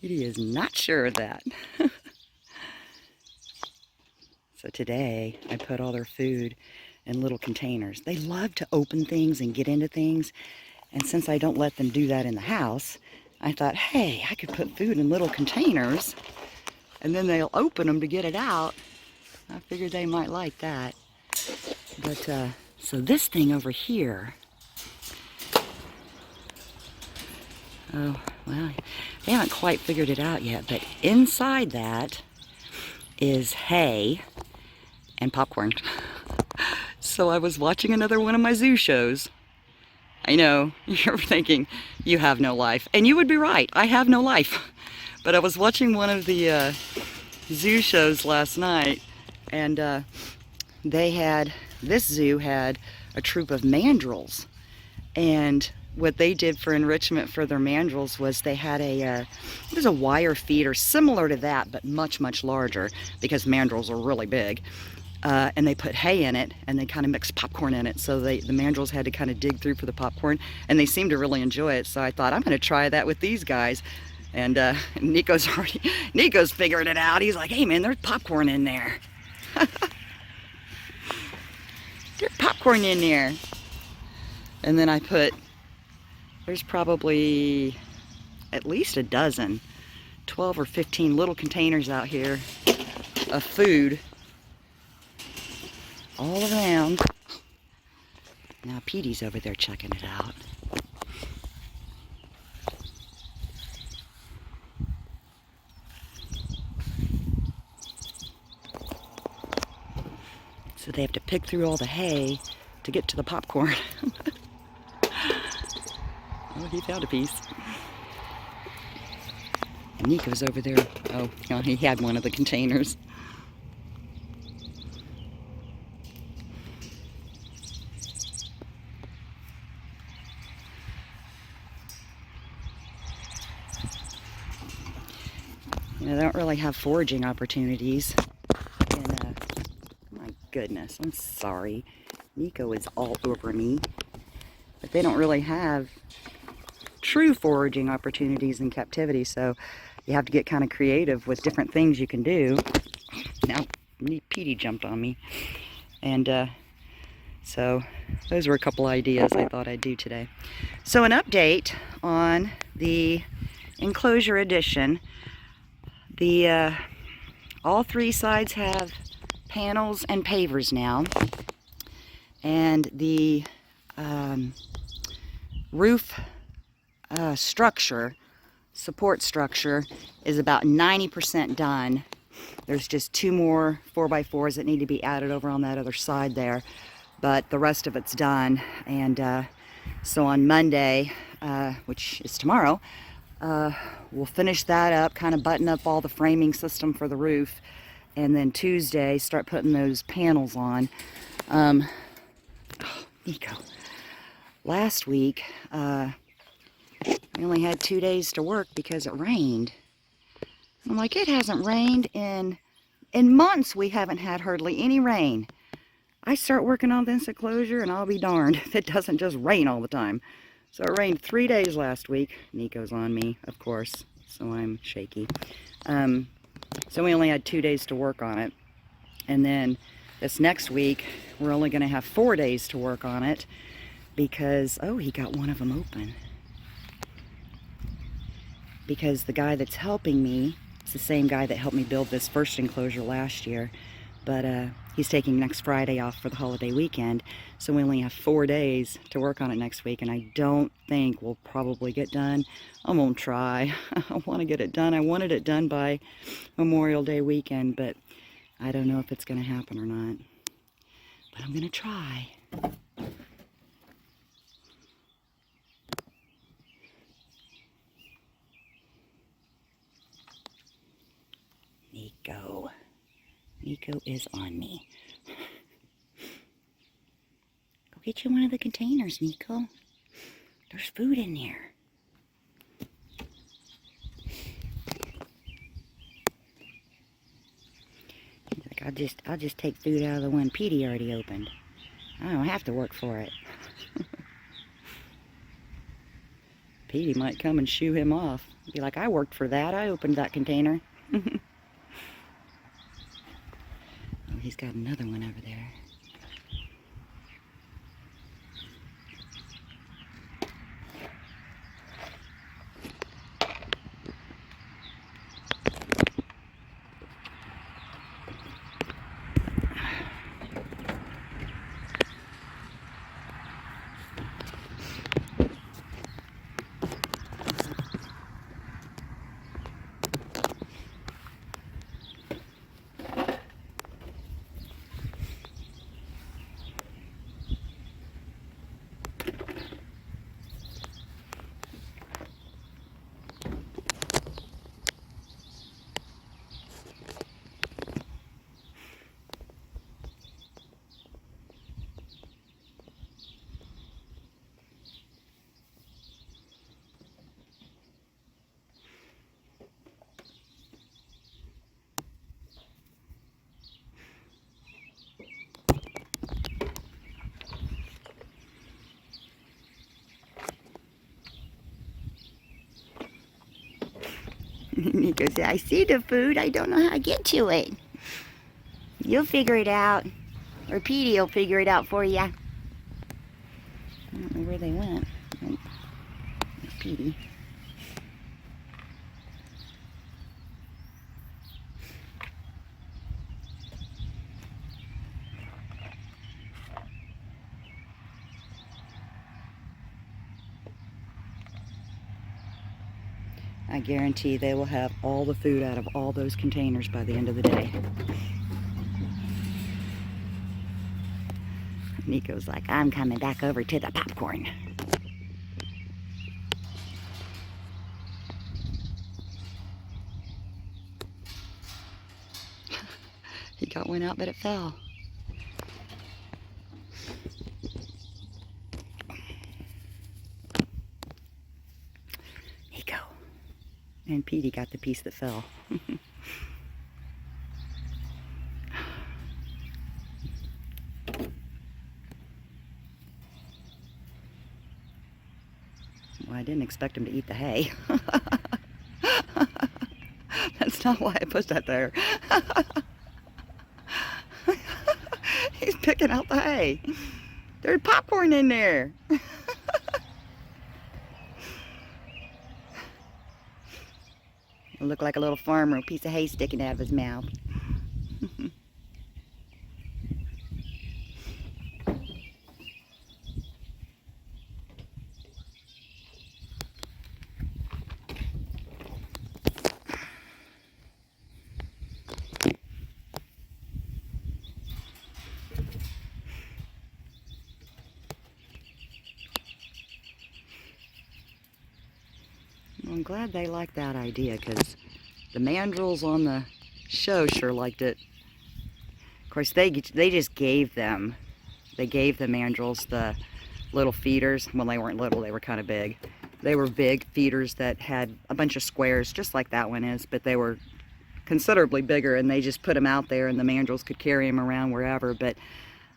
Petey is not sure of that. So today I put all their food in little containers. They love to open things and get into things. And since I don't let them do that in the house, I thought, hey, I could put food in little containers and then they'll open them to get it out. I figured they might like that. But, so this thing over here, oh, well, they haven't quite figured it out yet, but inside that is hay and popcorn. So I was watching another one of my zoo shows. I know, you're thinking, you have no life. And you would be right, I have no life. But I was watching one of the zoo shows last night, and this zoo had a troop of mandrills. And what they did for enrichment for their mandrills was they had it was a wire feeder similar to that, but much, much larger, because mandrills are really big. And they put hay in it, and they kind of mixed popcorn in it, so the mandrills had to kind of dig through for the popcorn, and they seemed to really enjoy it. So I thought, I'm going to try that with these guys. And Nikko's figuring it out. He's like, hey man, there's popcorn in there. There's popcorn in there. And then I put, there's probably at least a dozen, 12 or 15 little containers out here of food all around. Now Petey's over there checking it out. So they have to pick through all the hay to get to the popcorn. Oh, he found a piece. And Nikko's over there. Oh, he had one of the containers. You know, they don't really have foraging opportunities. And, my goodness, I'm sorry. Nikko is all over me. But they don't really have true foraging opportunities in captivity, so you have to get kind of creative with different things you can do. Now, Petey jumped on me. And so those were a couple ideas I thought I'd do today. So an update on the Enclosure edition. All three sides have panels and pavers now, and the roof support structure is about 90% done. There's just 2 more 4x4s that need to be added over on that other side there, but the rest of it's done. And so on Monday, which is tomorrow, we'll finish that up, kind of button up all the framing system for the roof, and then Tuesday start putting those panels on. Oh, Nikko. Last week, we only had 2 days to work because it rained. I'm like, it hasn't rained in months. We haven't had hardly any rain. I start working on this enclosure and I'll be darned if it doesn't just rain all the time. So it rained 3 days last week. Nikko's on me, of course, so I'm shaky. So we only had 2 days to work on it. And then this next week, we're only going to have 4 days to work on it because, oh, he got one of them open. Because the guy that's helping me, it's the same guy that helped me build this first enclosure last year, but he's taking next Friday off for the holiday weekend, so we only have 4 days to work on it next week, and I don't think we'll probably get done. I won't try. I want to get it done. I wanted it done by Memorial Day weekend, but I don't know if it's going to happen or not. But I'm going to try. Nikko. Nikko is on me. Go get you one of the containers, Nikko. There's food in there. He's like, I'll just take food out of the one Petey already opened. I don't have to work for it. Petey might come and shoo him off. Be like, I worked for that. I opened that container. Oh, he's got another one over there. Nikko said, I see the food, I don't know how to get to it. You'll figure it out. Or Petey will figure it out for you. I don't know where they went. Oh, there's Petey. I guarantee they will have all the food out of all those containers by the end of the day. Nikko's like, I'm coming back over to the popcorn. He got one out, but it fell. Nikko. And Petey got the piece that fell. Well, I didn't expect him to eat the hay. That's not why I put that there. He's picking out the hay. There's popcorn in there. It looked like a little farmer, a piece of hay sticking out of his mouth. I'm glad they liked that idea, because the mandrills on the show sure liked it. Of course, they just gave them, they gave the mandrills the little feeders. Well, they weren't little, they were kind of big. They were big feeders that had a bunch of squares, just like that one is, but they were considerably bigger, and they just put them out there, and the mandrills could carry them around wherever, but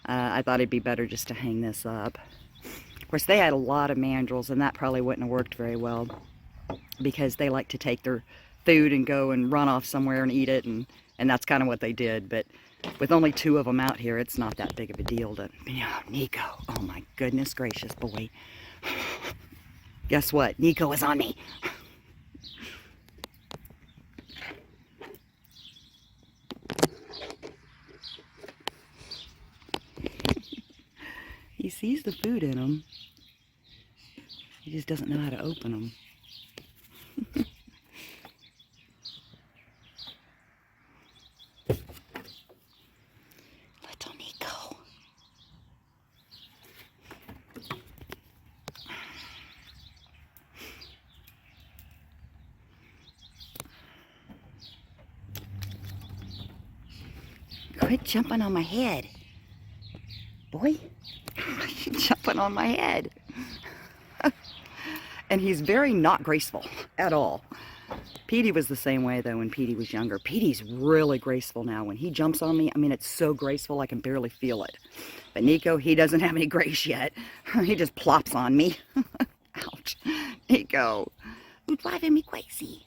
I thought it'd be better just to hang this up. Of course, they had a lot of mandrills, and that probably wouldn't have worked very well, because they like to take their food and go and run off somewhere and eat it, and that's kind of what they did. But with only 2 of them out here, it's not that big of a deal to, Nikko, oh my goodness gracious, boy. Guess what? Nikko is on me. He sees the food in them. He just doesn't know how to open them. Little Nikko. Quit jumping on my head. Boy, you're jumping on my head. And he's very not graceful at all. Petey was the same way, though, when Petey was younger. Petey's really graceful now. When he jumps on me, I mean, it's so graceful I can barely feel it. But Nikko, he doesn't have any grace yet. He just plops on me. Ouch. Nikko, you're driving me crazy.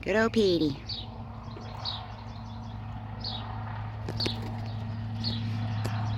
Good old Petey.